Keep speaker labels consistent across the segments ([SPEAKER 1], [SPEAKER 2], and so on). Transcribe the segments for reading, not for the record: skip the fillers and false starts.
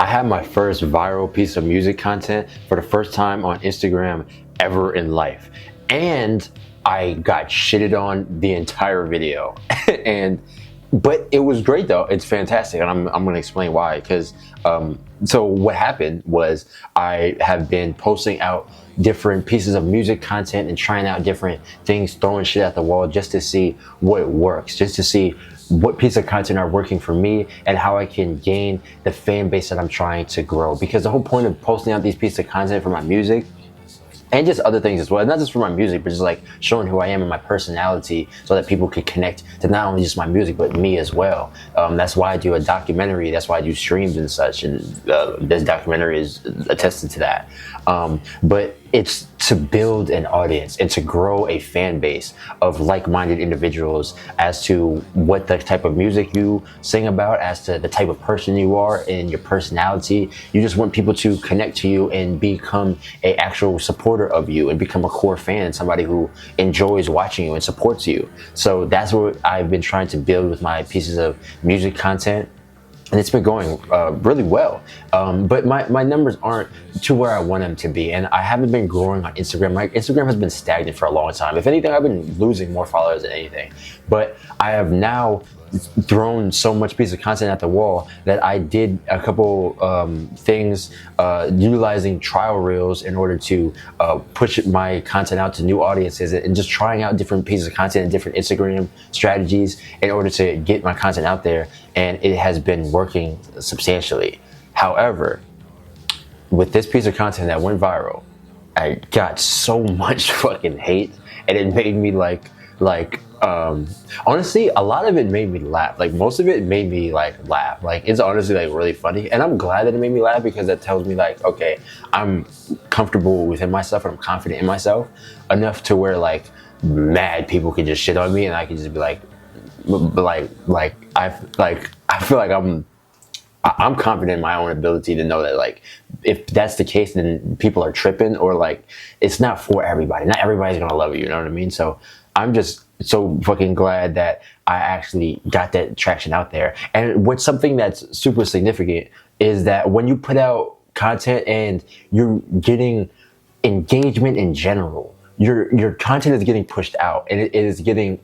[SPEAKER 1] had my first viral piece of music content for the first time on Instagram ever in life. And I got shitted on the entire video. and but it was great though. It's fantastic, and I'm going to explain why. Because so what happened was I have been posting out different pieces of music content and trying out different things, throwing shit at the wall just to see what works, just to see what piece of content are working for me and how I can gain the fan base that I'm trying to grow. Because the whole point of posting out these pieces of content for my music and just other things as well, not just for my music, but just like showing who I am and my personality so that people can connect to not only just my music but me as well. That's why I do a documentary, that's why I do streams and such, and this documentary is attested to that. But it's to build an audience and to grow a fan base of like-minded individuals as to what the type of music you sing about, as to the type of person you are and your personality. You just want people to connect to you and become an actual supporter of you and become a core fan, somebody who enjoys watching you and supports you. So that's what I've been trying to build with my pieces of music content. And it's been going really well. But my numbers aren't to where I want them to be. And I haven't been growing on Instagram. My Instagram has been stagnant for a long time. If anything, I've been losing more followers than anything. But I have now thrown so much piece of content at the wall that I did a couple things utilizing trial reels in order to push my content out to new audiences, and just trying out different pieces of content and different Instagram strategies in order to get my content out there, and it has been working substantially. However, with this piece of content that went viral, I got so much fucking hate, and it made me honestly, a lot of it made me laugh. Like, most of it made me laugh. Like, it's honestly really funny, and I'm glad that it made me laugh, because that tells me okay, I'm comfortable within myself and I'm confident in myself enough to where mad people can just shit on me and I can just be I feel like I'm confident in my own ability to know that if that's the case, then people are tripping, or it's not for everybody. Not everybody's gonna love you, you know what I mean? So I'm just so fucking glad that I actually got that traction out there. And what's something that's super significant is that when you put out content and you're getting engagement in general, your content is getting pushed out, and it is getting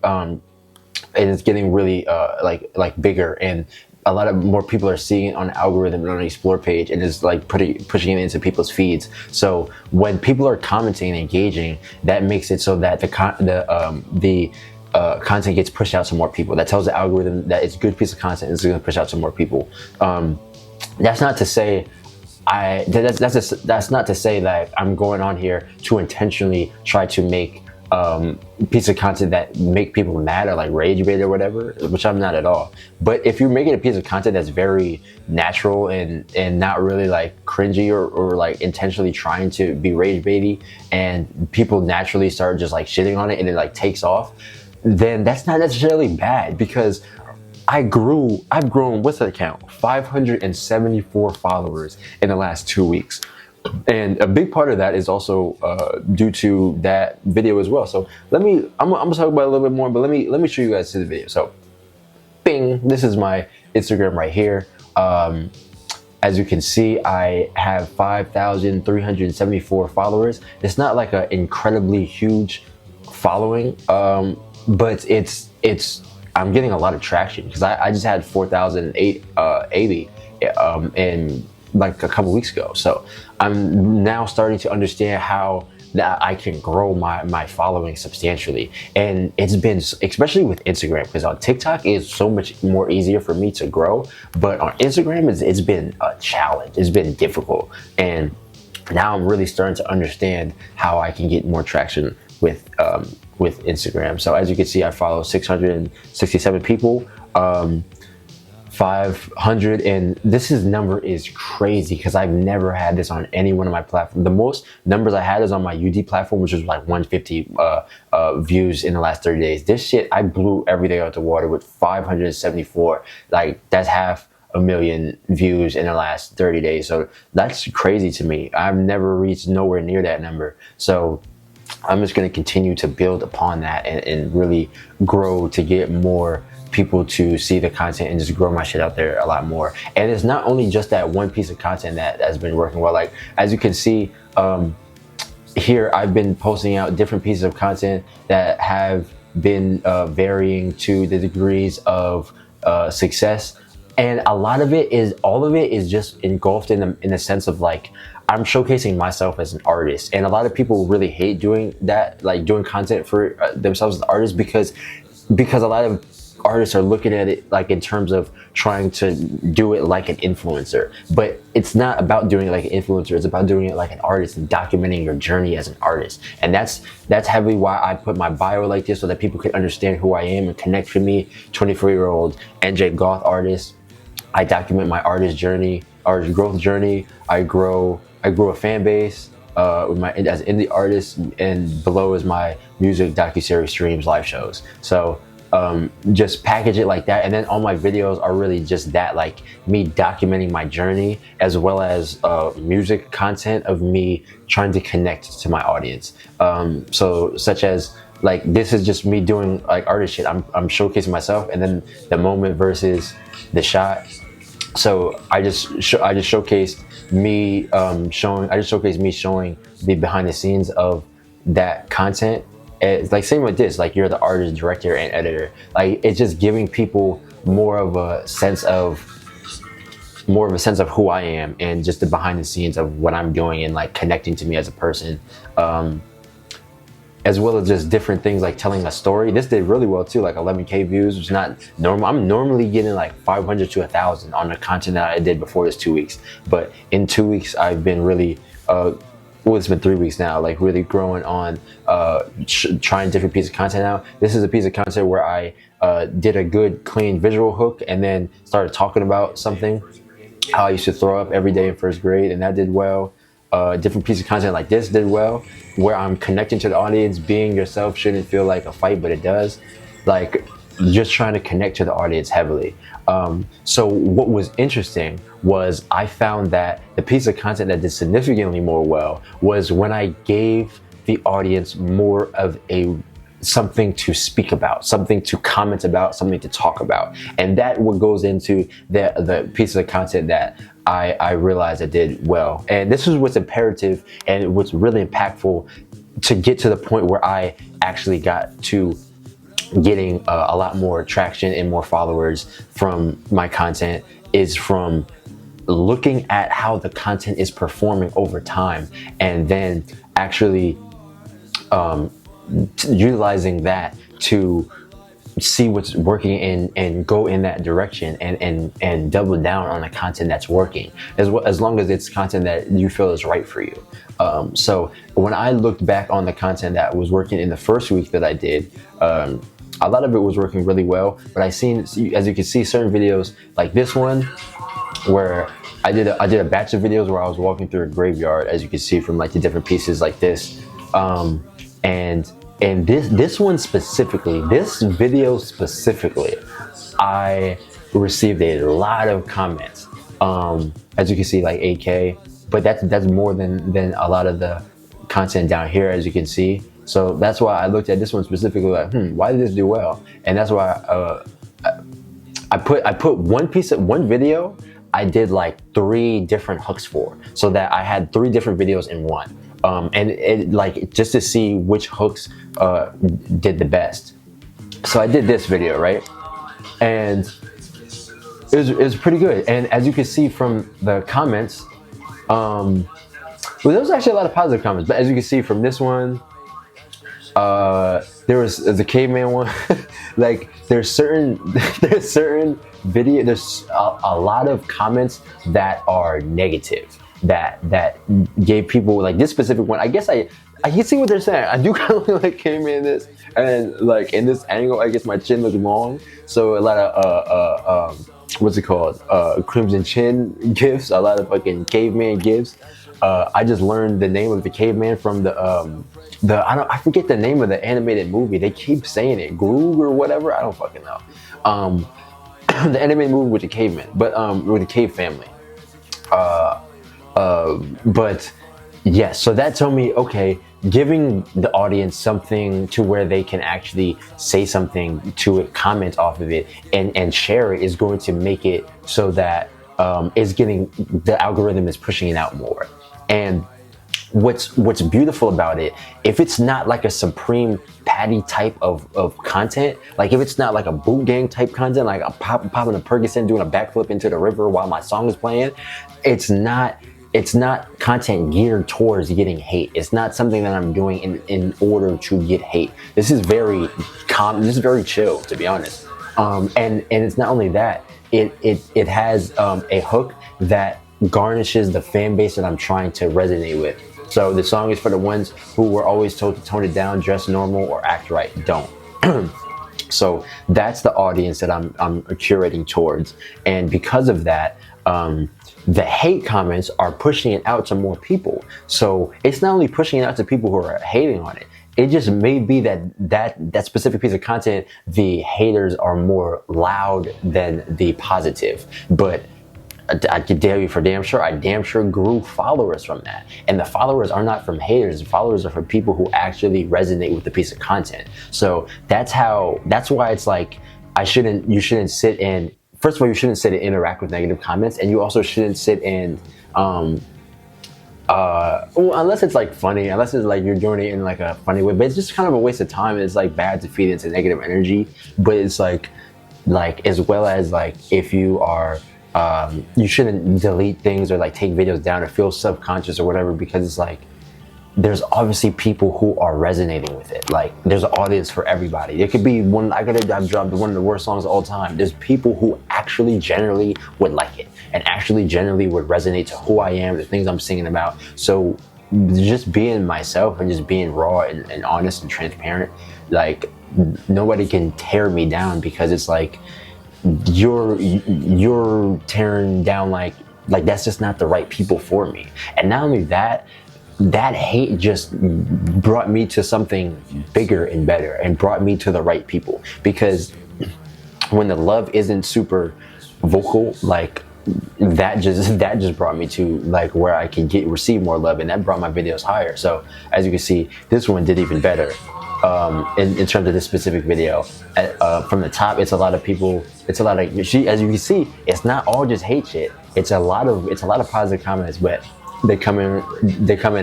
[SPEAKER 1] really bigger, and a lot of more people are seeing it on the algorithm and on the explore page, and is pushing it into people's feeds. So when people are commenting and engaging, that makes it so that the content gets pushed out to more people. That tells the algorithm that it's a good piece of content, and it's going to push out to more people. That's not to say that's not to say that I'm going on here to intentionally try to make piece of content that make people mad or rage bait or whatever, which I'm not at all. But if you're making a piece of content that's very natural and not really cringy or intentionally trying to be rage baity, and people naturally start just shitting on it, and it takes off, then that's not necessarily bad, because I've grown, what's that count? 574 followers in the last 2 weeks. And a big part of that is also due to that video as well. So I'm gonna talk about it a little bit more, but let me show you guys to the video. So, bing, this is my Instagram right here. As you can see, I have 5,374 followers. It's not an incredibly huge following, but I'm getting a lot of traction, because I just had 4,080 in a couple weeks ago. So I'm now starting to understand how that I can grow my following substantially. And it's been, especially with Instagram, because on TikTok it's so much more easier for me to grow, but on Instagram it's been a challenge. It's been difficult, and now I'm really starting to understand how I can get more traction with Instagram. So as you can see, I follow 667 people, 500, and number is crazy, because I've never had this on any one of my platforms. The most numbers I had is on my UD platform, which was 150 views in the last 30 days. This shit, I blew everything out the water with 574. That's 500,000 views in the last 30 days. So that's crazy to me. I've never reached nowhere near that number. So I'm just going to continue to build upon that and really grow to get more people to see the content and just grow my shit out there a lot more. And it's not only just that one piece of content that has been working well. Like, as you can see, here I've been posting out different pieces of content that have been varying to the degrees of success, and all of it is just engulfed in the sense of like, I'm showcasing myself as an artist. And a lot of people really hate doing that, like doing content for themselves as artists, because a lot of artists are looking at it like in terms of trying to do it like an influencer. But it's not about doing it like an influencer, it's about doing it like an artist and documenting your journey as an artist. And that's heavily why I put my bio like this, so that people can understand who I am and connect with me. 24-year-old NJ Goth artist. I document my artist growth journey. I grow a fan base with my as an indie artist, and below is my music, docuseries, streams, live shows. So just package it like that, and then all my videos are really just that, like me documenting my journey, as well as music content of me trying to connect to my audience. So such as, like, this is just me doing like artist shit. I'm showcasing myself, and then the moment versus the shot. So I just showcased me showing the behind the scenes of that content. It's like same with this, like you're the artist, director, and editor. Like, it's just giving people more of a sense of who I am, and just the behind the scenes of what I'm doing, and like connecting to me as a person. As well as just different things like telling a story. This did really well too, like 11K views, which is not normal. I'm normally getting like 500 to 1,000 on the content that I did before this 2 weeks. But in 2 weeks, I've been really, well, it's been 3 weeks now, like really growing on trying different pieces of content out. This is a piece of content where I did a good, clean visual hook, and then started talking about something, how I used to throw up every day in first grade, and that did well. Different piece of content like this did well, where I'm connecting to the audience. Being yourself shouldn't feel like a fight, but it does. Like, just trying to connect to the audience heavily. So what was interesting was I found that the piece of content that did significantly more well was when I gave the audience more of something to speak about, something to comment about, something to talk about. And that what goes into the piece of content that I realized I did well. And this is what's imperative and what's really impactful to get to the point where I actually got to getting a lot more traction and more followers from my content, is from looking at how the content is performing over time, and then actually utilizing that to see what's working and go in that direction, and double down on the content that's working, as long as it's content that you feel is right for you. So when I looked back on the content that was working in the first week that I did, a lot of it was working really well, but as you can see, certain videos like this one, where I did a batch of videos where I was walking through a graveyard, as you can see from like the different pieces like this, and this one specifically, this video specifically, I received a lot of comments. As you can see, like 8K, but that's more than a lot of the content down here, as you can see. So that's why I looked at this one specifically, like, why did this do well? And that's why I put one video I did like 3 different hooks for, so that I had 3 different videos in one. And it, like, just to see which hooks did the best. So I did this video, right? And it was pretty good. And as you can see from the comments, well, there was actually a lot of positive comments, but as you can see from this one, there was the caveman one. Like, there's certain video, there's a lot of comments that are negative, that gave people, like this specific one, I guess I can see what they're saying. I do kind of look like caveman in this, and like in this angle, I guess my chin looks long, so a lot of what's it called, crimson chin gifs, a lot of fucking caveman gifs. I just learned the name of the caveman from I forget the name of the animated movie. They keep saying it, Groog or whatever. I don't fucking know. The animated movie with the caveman, but with the cave family. But Yes, so that told me, okay, giving the audience something to where they can actually say something to it, comment off of it, and share it is going to make it so that it's getting, the algorithm is pushing it out more. And what's beautiful about it, if it's not like a supreme patty type of content, like if it's not like a boot gang type content, like a popping a Percocet, doing a backflip into the river while my song is playing, it's not content geared towards getting hate. It's not something that I'm doing in order to get hate. This is very calm. This is very chill, to be honest. And it's not only that. It has a hook that garnishes the fan base that I'm trying to resonate with. So the song is for the ones who were always told to tone it down, dress normal, or act right. Don't. So that's the audience that I'm curating towards, and because of that, the hate comments are pushing it out to more people. So it's not only pushing it out to people who are hating on it. It just may be that specific piece of content, the haters are more loud than the positive. But I can tell you for damn sure, I damn sure grew followers from that. And the followers are not from haters. The followers are from people who actually resonate with the piece of content. So that's why it's like, you shouldn't sit and, first of all, you shouldn't sit and interact with negative comments. And you also shouldn't sit and, unless it's like funny, unless it's like you're doing it in like a funny way, but it's just kind of a waste of time. It's like bad to feed into negative energy, but it's like as well as like if you are, you shouldn't delete things or like take videos down or feel subconscious or whatever, because it's like there's obviously people who are resonating with it. Like there's an audience for everybody. It could be I've dropped one of the worst songs of all time. There's people who actually generally would like it and actually generally would resonate to who I am, the things I'm singing about. So just being myself and just being raw and honest and transparent, like nobody can tear me down, because it's like you're tearing down like that's just not the right people for me. And not only that hate just brought me to something bigger and better and brought me to the right people, because when the love isn't super vocal, like that just brought me to like where I can receive more love, and that brought my videos higher. So as you can see, this one did even better. In terms of this specific video, from the top, it's a lot of people. It's a lot of, as you can see, it's not all just hate shit. It's a lot of positive comments, but they come in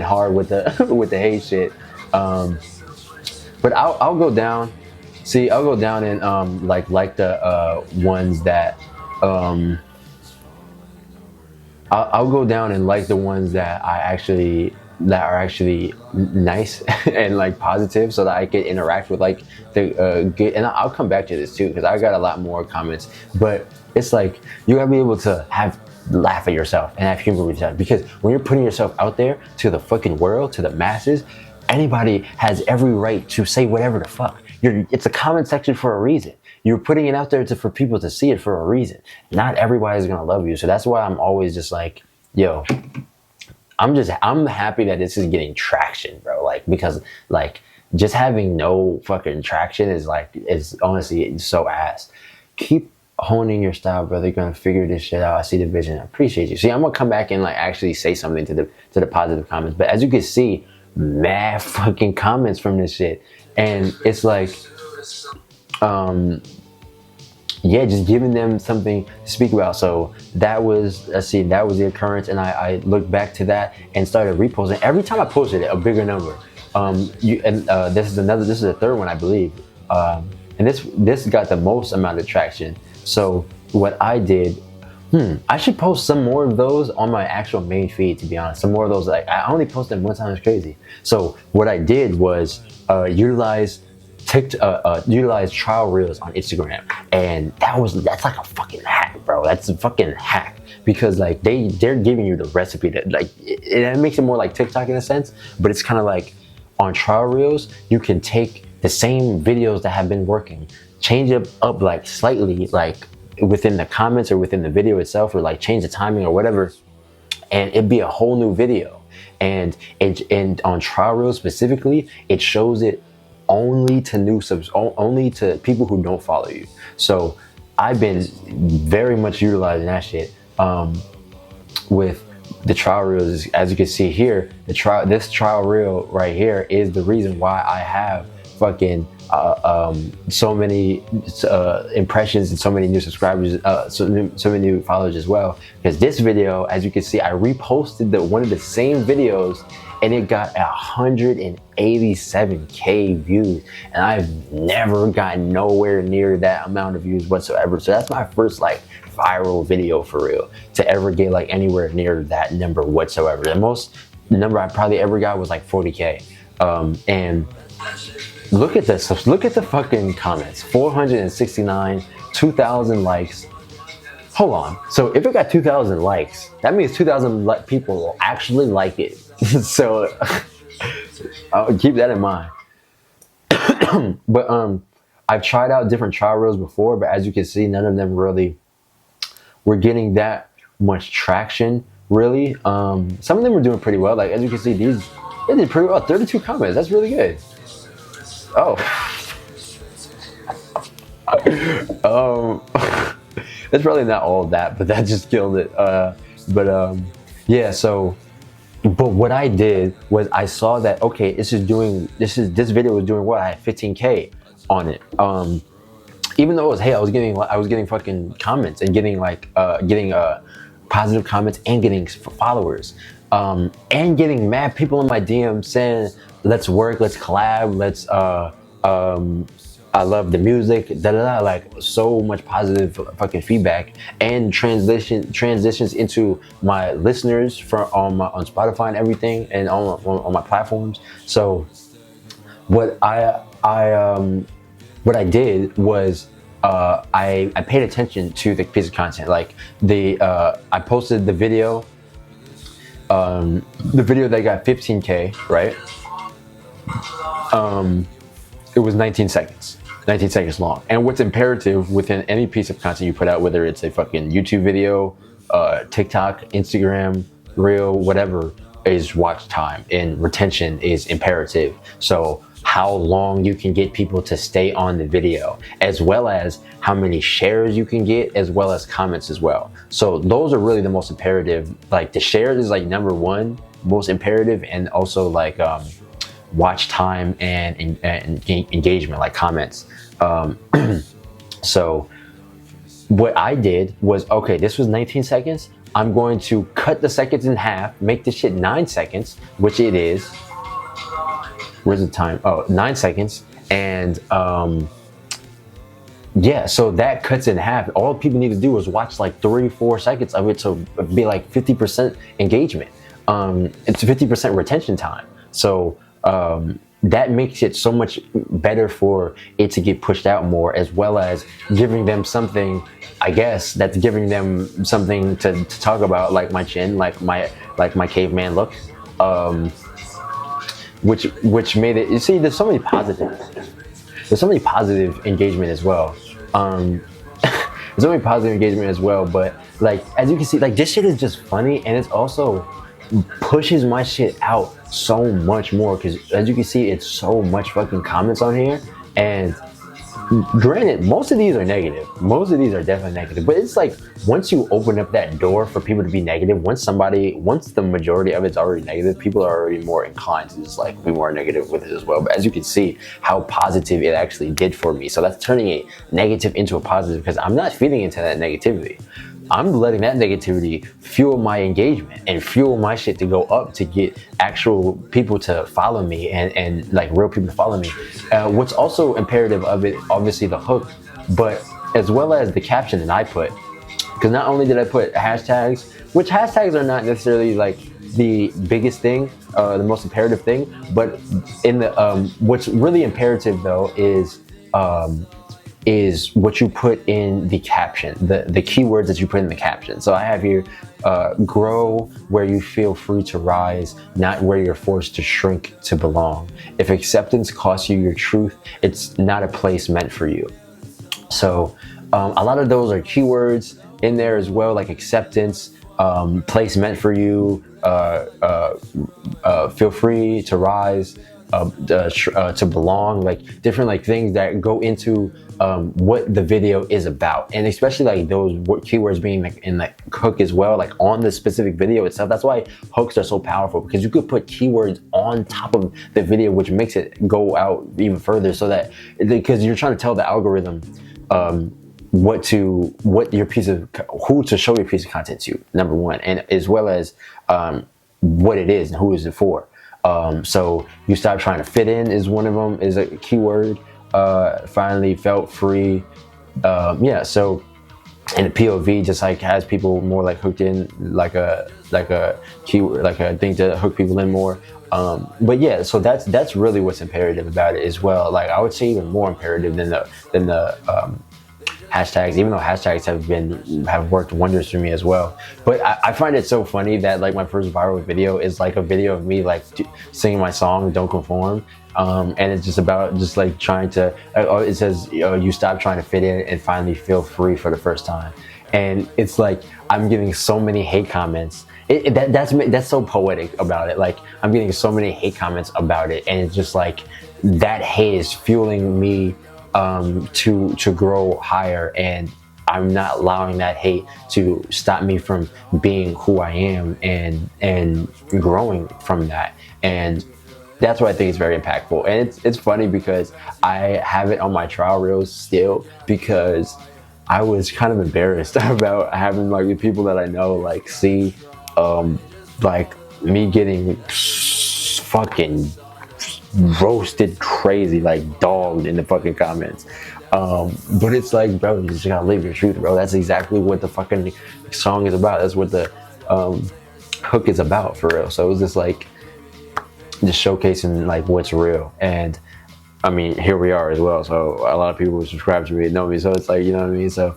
[SPEAKER 1] hard with the with the hate shit. But I'll go down. See, I'll go down and like the ones that I'll go down and like the ones that are actually nice and like positive, so that I can interact with like the good. And I'll come back to this too, because I got a lot more comments. But it's like you gotta be able to laugh at yourself and have humor with yourself, because when you're putting yourself out there to the fucking world, to the masses, anybody has every right to say whatever the fuck. It's a comment section for a reason. You're putting it out there for people to see it for a reason. Not everybody's gonna love you. So that's why I'm always just like, yo, I'm happy that this is getting traction, bro. Like, because like just having no fucking traction is honestly so ass. Keep honing your style, brother. You're gonna figure this shit out. I see the vision. I appreciate you. See, I'm gonna come back and like actually say something to the positive comments. But as you can see, mad fucking comments from this shit. And it's like, yeah, just giving them something to speak about. So that was the occurrence, and I looked back to that and started reposting. Every time I posted it, a bigger number. This is the third one, I believe. And this got the most amount of traction. So what I did, I should post some more of those on my actual main feed, to be honest. Some more of those, like I only posted them one time, it's crazy. So what I did was utilize trial reels on Instagram, and that's like a fucking hack, bro. That's a fucking hack, because like they're giving you the recipe that like it makes it more like TikTok in a sense, but it's kind of like on trial reels you can take the same videos that have been working, change it up like slightly, like within the comments or within the video itself, or like change the timing or whatever, and it'd be a whole new video. And on trial reels specifically, it shows it only to only to people who don't follow you. So I've been very much utilizing that shit with the trial reels, as you can see here, this trial reel right here is the reason why I have fucking so many impressions and so many new subscribers, so many new followers as well. Because this video, as you can see, I reposted one of the same videos, and it got 187K views, and I've never gotten nowhere near that amount of views whatsoever. So that's my first like viral video for real to ever get like anywhere near that number whatsoever. The most number I probably ever got was like 40K. And look at this, look at the fucking comments. 469, 2,000 likes. Hold on, so if it got 2,000 likes, that means 2,000 people will actually like it. So I'll keep that in mind. But I've tried out different trial reels before, but as you can see, none of them really were getting that much traction, really. Some of them were doing pretty well. Like, as you can see, they did pretty well. 32 comments, that's really good. Oh. It's probably not all of that, but that just killed it. Yeah, so, but what I did was I saw that, okay, this video was doing well. I had 15K on it. Even though it was, hey, I was getting fucking comments and getting positive comments and getting followers, and getting mad people in my DM saying, let's work, let's collab, let's I love the music, like so much positive fucking feedback, and transitions into my listeners on Spotify and everything, and on my platforms. So what I did was I paid attention to the piece of content. Like I posted the video that got 15K, right? It was 19 seconds long. And what's imperative within any piece of content you put out, whether it's a fucking YouTube video, TikTok, Instagram, Reel, whatever, is watch time, and retention is imperative. So how long you can get people to stay on the video, as well as how many shares you can get, as well as comments as well. So those are really the most imperative. Like the shares is like number one most imperative, and also like watch time and engagement, like comments. So what I did was, okay, this was 19 seconds. I'm going to cut the seconds in half, make this shit 9 seconds, which it is. Where's the time? Oh, 9 seconds. And yeah, so that cuts in half. All people need to do is watch like 3-4 seconds of it to be like 50% engagement. It's 50% retention time. So that makes it so much better for it to get pushed out more, as well as giving them something, I guess, that's giving them something to talk about, like my chin, like my caveman look, which made it, you see, there's so many positive engagement as well. There's so many positive engagement as well, but like, as you can see, like this shit is just funny, and it's also pushes my shit out so much more, because as you can see, it's so much fucking comments on here. And granted, most of these are negative. Most of these are definitely negative, but it's like, once you open up that door for people to be negative, once the majority of it's already negative, people are already more inclined to just like be more negative with it as well. But as you can see how positive it actually did for me, so that's turning a negative into a positive, because I'm not feeding into that negativity. I'm letting that negativity fuel my engagement and fuel my shit to go up, to get actual people to follow me, and like real people to follow me. What's also imperative of it, obviously the hook, but as well as the caption that I put. Because not only did I put hashtags, which hashtags are not necessarily like the biggest thing, the most imperative thing, but in the what's really imperative though is what you put in the caption, the keywords that you put in the caption. So I have here, grow where you feel free to rise, not where you're forced to shrink to belong. If acceptance costs you your truth, it's not a place meant for you. So a lot of those are keywords in there as well, like acceptance, place meant for you, feel free to rise, to belong, like different like things that go into what the video is about, and especially like those keywords being like in the hook as well, like on the specific video itself. That's why hooks are so powerful, because you could put keywords on top of the video, which makes it go out even further, so that because you're trying to tell the algorithm who to show your piece of content to, number one, and as well as what it is and who is it for. So you stop trying to fit in is one of them, is a keyword. Finally felt free. Yeah, so, and the POV just like has people more like hooked in, like a keyword, like a thing to hook people in more. But yeah, so that's really what's imperative about it as well. Like I would say even more imperative than the hashtags, even though hashtags have worked wonders for me as well. But I find it so funny that like my first viral video is like a video of me like singing my song "Don't Conform," and it's just about just like trying to. It says you stop trying to fit in and finally feel free for the first time, and it's like I'm getting so many hate comments. That's so poetic about it. Like I'm getting so many hate comments about it, and it's just like that hate is fueling me to grow higher, and I'm not allowing that hate to stop me from being who I am and growing from that. And that's what I think is very impactful. And it's funny because I have it on my trial reels still, because I was kind of embarrassed about having like the people that I know like see like me getting fucking roasted crazy, like dogged in the fucking comments. But it's like, bro, you just gotta live your truth, bro. That's exactly what the fucking song is about. That's what the hook is about, for real. So it was just like just showcasing like what's real. And I mean, here we are as well. So a lot of people who subscribe to me know me. So it's like, you know what I mean? So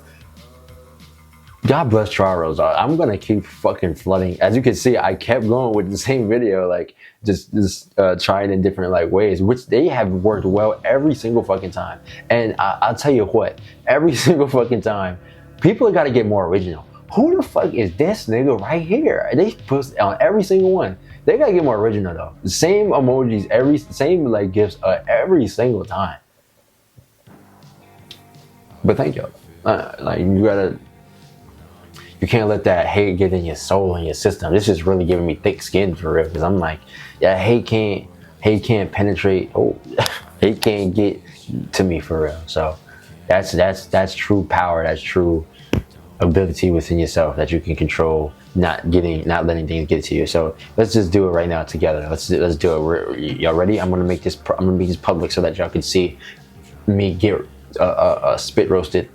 [SPEAKER 1] God bless trial reels. I'm gonna keep fucking flooding. As you can see, I kept going with the same video, like just trying in different like ways, which they have worked well every single fucking time. And I'll tell you what, every single fucking time, people got to get more original. Who the fuck is this nigga right here? They post on every single one. They gotta get more original though. The same emojis, same like gifts every single time. But thank y'all. Like you can't let that hate get in your soul and your system. This is really giving me thick skin for real, because I'm like, yeah, hate can't penetrate. Oh, hate can't get to me for real. So that's true power. That's true ability within yourself that you can control, not letting things get to you. So let's just do it right now together. Let's do it. Y'all ready? I'm gonna make this public so that y'all can see me get spit roasted.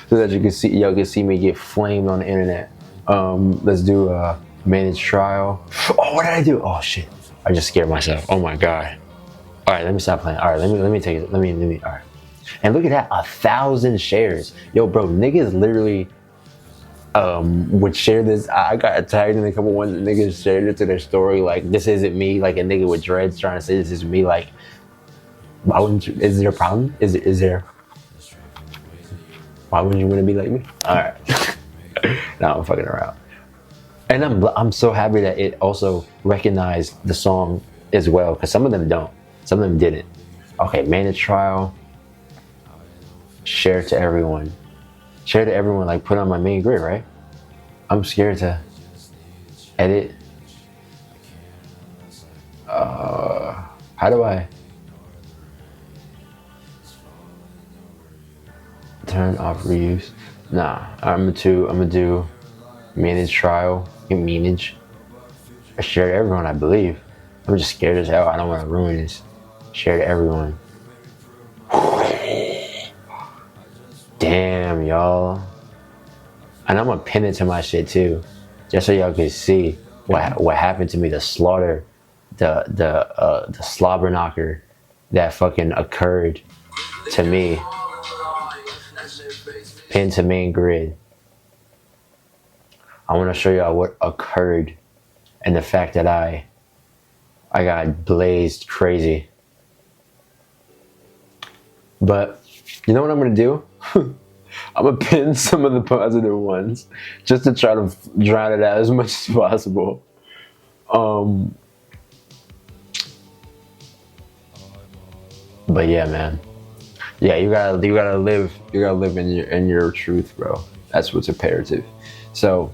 [SPEAKER 1] So that y'all can see me get flamed on the internet. Let's do a managed trial. Oh, what did I do? Oh shit! I just scared myself. Oh my god! All right, let me stop playing. All right, let me take it. Let me. All right. And look at that, 1,000 shares. Yo, bro, niggas literally would share this. I got tagged in a couple ones. Niggas shared it to their story. Like, this isn't me. Like a nigga with dreads trying to say this is me. Like, why wouldn't you? Is there a problem? Is there? Why wouldn't you want to be like me? All right. Now I'm fucking around. And I'm so happy that it also recognized the song as well, because some of them don't. Some of them didn't. Okay, managed trial. Share to everyone. Share to everyone, like put on my main grid, right? I'm scared to edit. How do I turn off reuse? Nah, I'm gonna do manage trial. Manage. I share to everyone, I believe. I'm just scared as hell. I don't want to ruin this. Share to everyone. Damn, y'all. And I'm gonna pin it to my shit too, just so y'all can see what happened to me. The slaughter, the slobber knocker that fucking occurred to me. Pin to main grid. I want to show y'all what occurred, and the fact that I got blazed crazy. But you know what I'm gonna do? I'm gonna pin some of the positive ones just to try to drown it out as much as possible. But yeah, man. Yeah, you gotta live in your truth, bro. That's what's imperative. So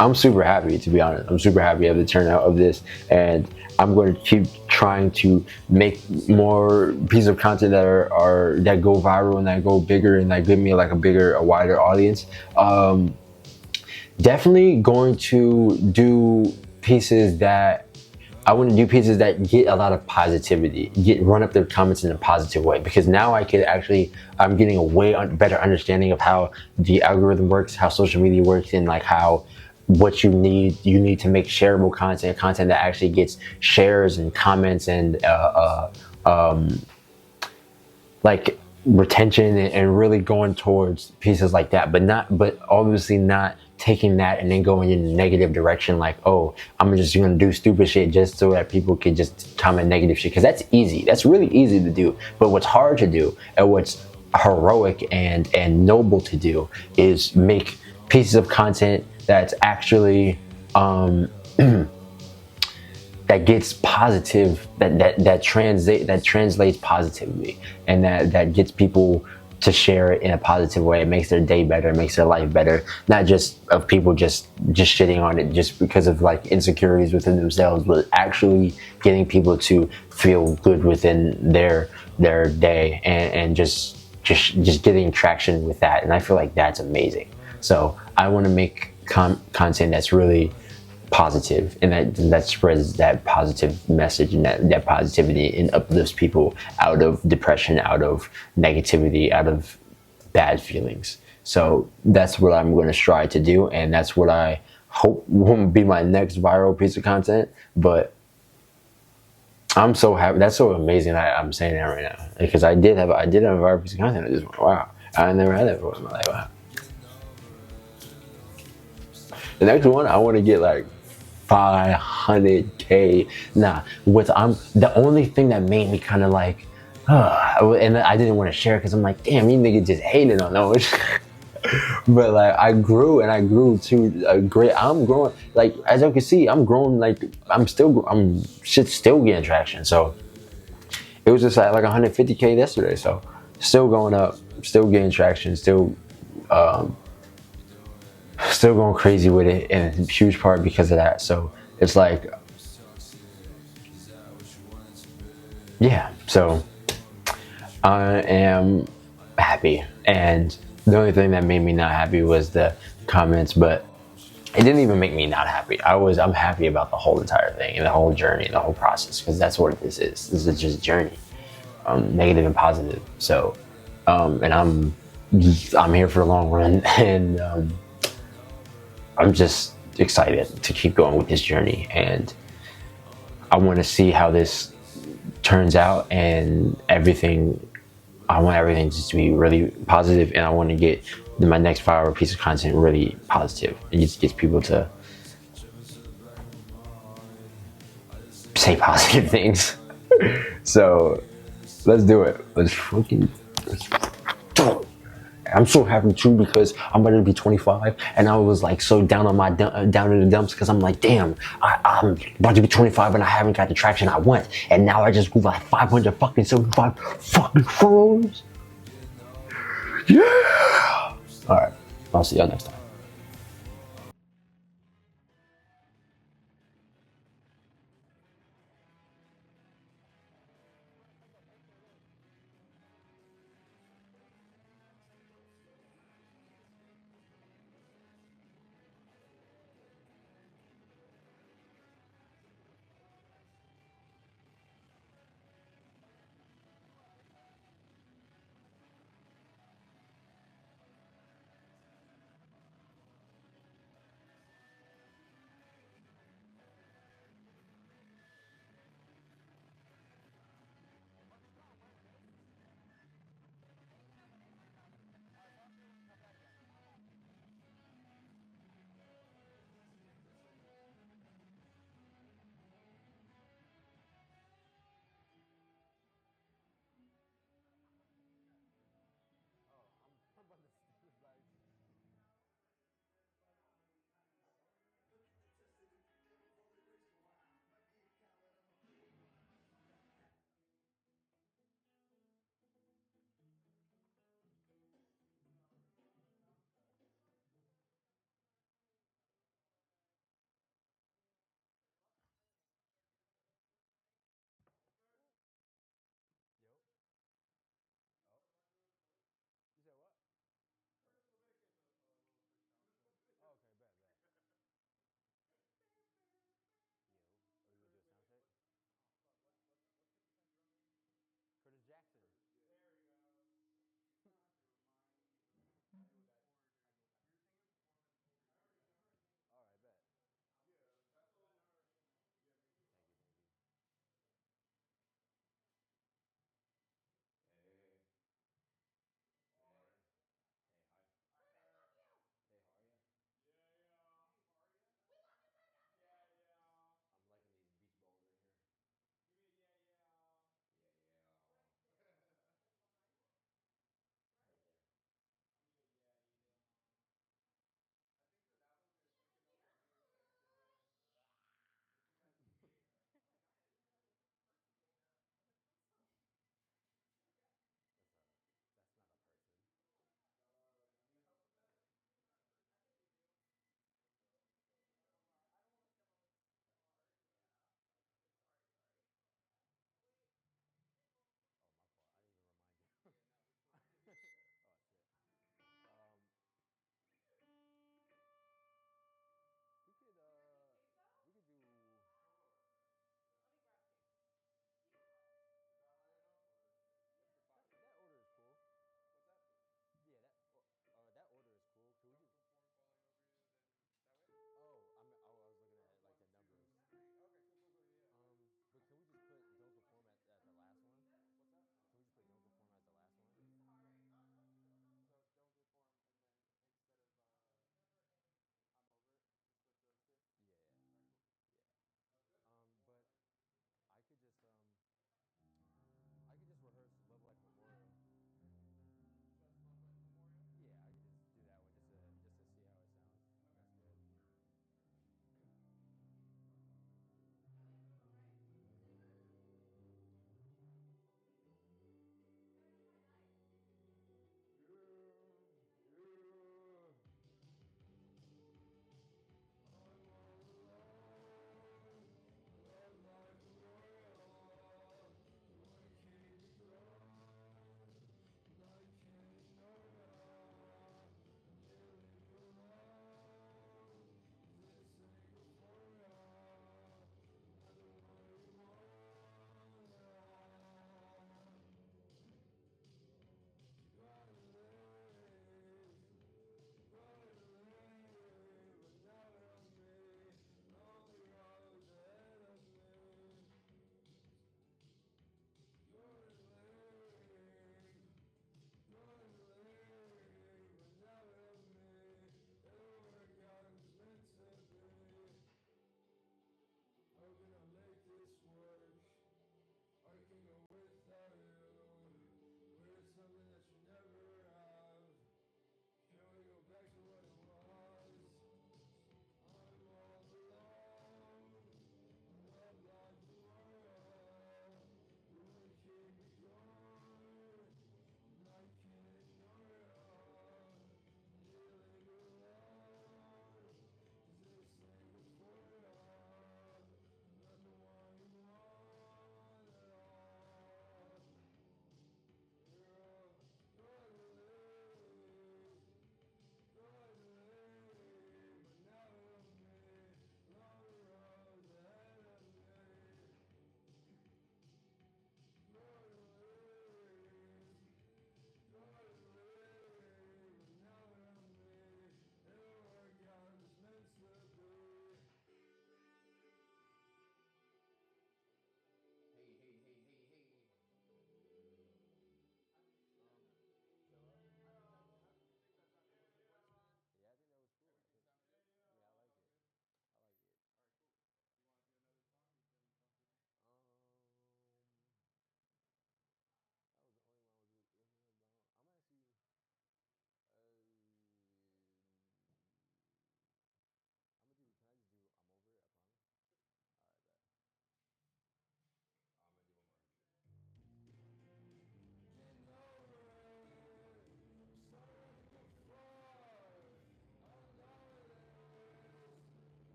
[SPEAKER 1] I'm super happy, to be honest. I'm super happy of the turnout of this, and I'm going to keep trying to make more pieces of content are that go viral and that go bigger and that give me like a wider audience. Definitely going to do pieces that I want to do pieces that get a lot of positivity, run up their comments in a positive way. Because now I'm getting a better understanding of how the algorithm works, how social media works, and like how what you need to make shareable content that actually gets shares and comments and like retention and really going towards pieces like that, but obviously not taking that and then going in a negative direction, like, oh, I'm just gonna do stupid shit just so that people can just comment negative shit, because that's really easy to do. But what's hard to do and what's heroic and noble to do is make pieces of content that's actually that gets positive, that translates positively, and that gets people to share it in a positive way. It makes their day better, it makes their life better, not just of people just shitting on it just because of like insecurities within themselves, but actually getting people to feel good within their day, and just getting traction with that. And I feel like that's amazing. So I want to make content that's really positive, and that spreads that positive message and that positivity, and uplifts people out of depression, out of negativity, out of bad feelings. So that's what I'm going to strive to do, and that's what I hope won't be my next viral piece of content. But I'm so happy. That's so amazing that I'm saying that right now, because I did have a viral piece of content. I just went, wow, I never had that before in my life. Wow. The next one, I want to get like 500K. Nah, the only thing that made me kind of like, and I didn't want to share because I'm like, damn, you niggas just hated on those. But like, I grew and I grew to a great. I'm growing, like, as you can see, I'm growing. Like, I'm shit still getting traction. So it was just at like 150K yesterday. So still going up, still getting traction, um, still going crazy with it, and in huge part because of that. So it's like, yeah. So I am happy, and the only thing that made me not happy was the comments, but it didn't even make me not happy. I'm happy about the whole entire thing and the whole journey and the whole process, because that's what this is. This is just a journey, negative and positive. So, and I'm here for the long run, and I'm just excited to keep going with this journey, and I want to see how this turns out, and everything. I want everything just to be really positive, and I want to get my next viral piece of content really positive. It just gets people to say positive things. So let's do it. Let's do it. I'm so happy too, because I'm about to be 25, and I was like so down on my down in the dumps, because I'm like, damn, I'm about to be 25 and I haven't got the traction I want, and now I just grew like 575 fucking followers. Yeah. All right. I'll see y'all next time.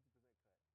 [SPEAKER 2] 50% cut.